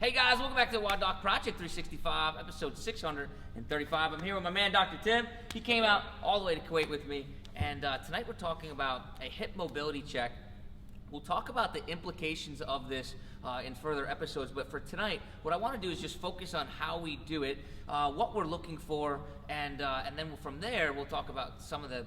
Hey guys, welcome back to the WODdoc Project 365, episode 635. I'm here with my man, Dr. Tim. He came out all the way to Kuwait with me, and tonight we're talking about a hip mobility check. We'll talk about the implications of this in further episodes, but for tonight, what I want to do is just focus on how we do it, what we're looking for, and then from there, we'll talk about some of the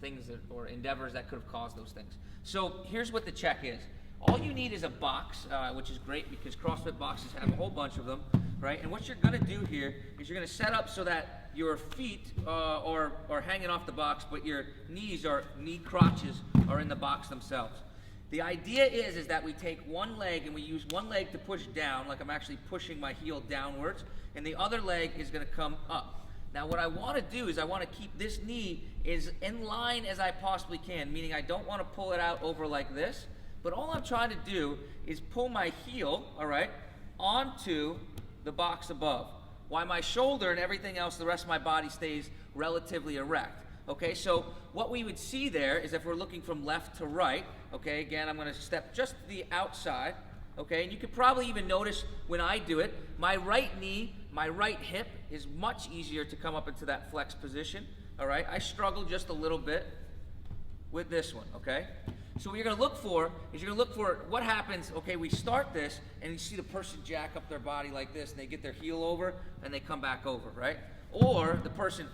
things or endeavors that could have caused those things. So here's what the check is. All you need is a box, which is great because CrossFit boxes have a whole bunch of them, right? And what you're gonna do here is you're gonna set up so that your feet are hanging off the box, but your knees or knee crotches are in the box themselves. The idea is that we take one leg and we use one leg to push down, like I'm actually pushing my heel downwards, and the other leg is gonna come up. Now what I wanna do is I wanna keep this knee as in line as I possibly can, meaning I don't wanna pull it out over like this, but all I'm trying to do is pull my heel, all right, onto the box above, while my shoulder and everything else, the rest of my body stays relatively erect. Okay, so what we would see there is if we're looking from left to right, okay, again, I'm gonna step just to the outside, okay, and you could probably even notice when I do it, my right knee, my right hip is much easier to come up into that flex position, all right? I struggle just a little bit with this one, okay? So what you're gonna look for is you're gonna look for what happens, okay, we start this and you see the person jack up their body like this and they get their heel over and they come back over, right? Or the person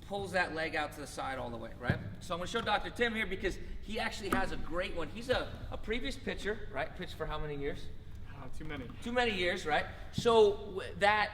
pulls that leg out to the side all the way, right? So I'm gonna show Dr. Tim here because he actually has a great one. He's a previous pitcher, right? Pitched for how many years? Too many. Too many years, right? So that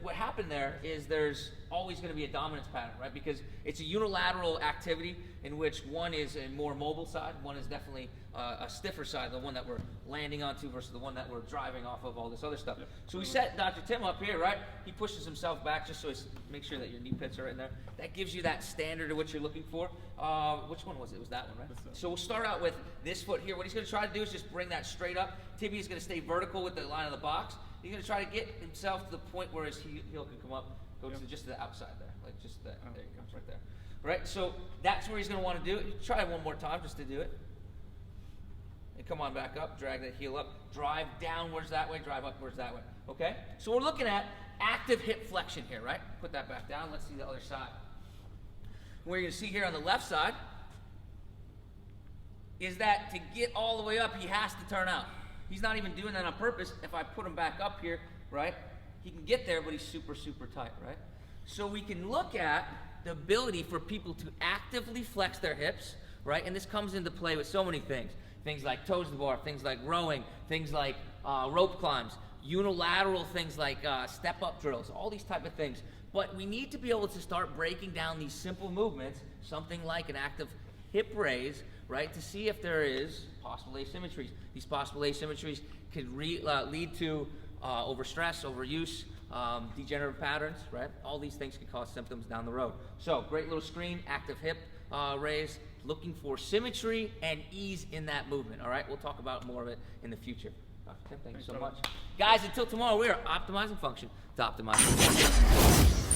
what happened there is there's always going to be a dominance pattern, right? Because it's a unilateral activity in which one is a more mobile side, one is definitely a stiffer side, the one that we're landing onto versus the one that we're driving off of, all this other stuff. Yep. So we set Dr. Tim up here, right? He pushes himself back just so he make sure that your knee pits are in there. That gives you that standard of what you're looking for. Which one was it? It was that one, right? So we'll start out with this foot here. What he's going to try to do is just bring that straight up. Tibia is going to stay vertical with the line of the box. He's going to try to get himself to the point where his heel can come up, go to just to the outside there, like just that. There he comes right there. Right? So that's where he's going to want to do it. Try one more time just to do it. And come on back up, drag that heel up, drive downwards that way, drive upwards that way. Okay? So we're looking at active hip flexion here, right? Put that back down. Let's see the other side. What you're going to see here on the left side is that to get all the way up, he has to turn out. He's not even doing that on purpose. If I put him back up here, right, he can get there, but he's super, super tight, right? So we can look at the ability for people to actively flex their hips, right? And this comes into play with so many things. Things like toes to the bar, things like rowing, things like rope climbs, unilateral things like step-up drills, all these type of things. But we need to be able to start breaking down these simple movements, something like an active hip raise, right, to see if there is possible asymmetries. These possible asymmetries could lead to overstress, overuse, degenerative patterns, right? All these things can cause symptoms down the road. So, great little screen, active hip raise, looking for symmetry and ease in that movement, all right? We'll talk about more of it in the future. Dr. Tim, thank you so much. Guys, until tomorrow, we are optimizing function to optimize function.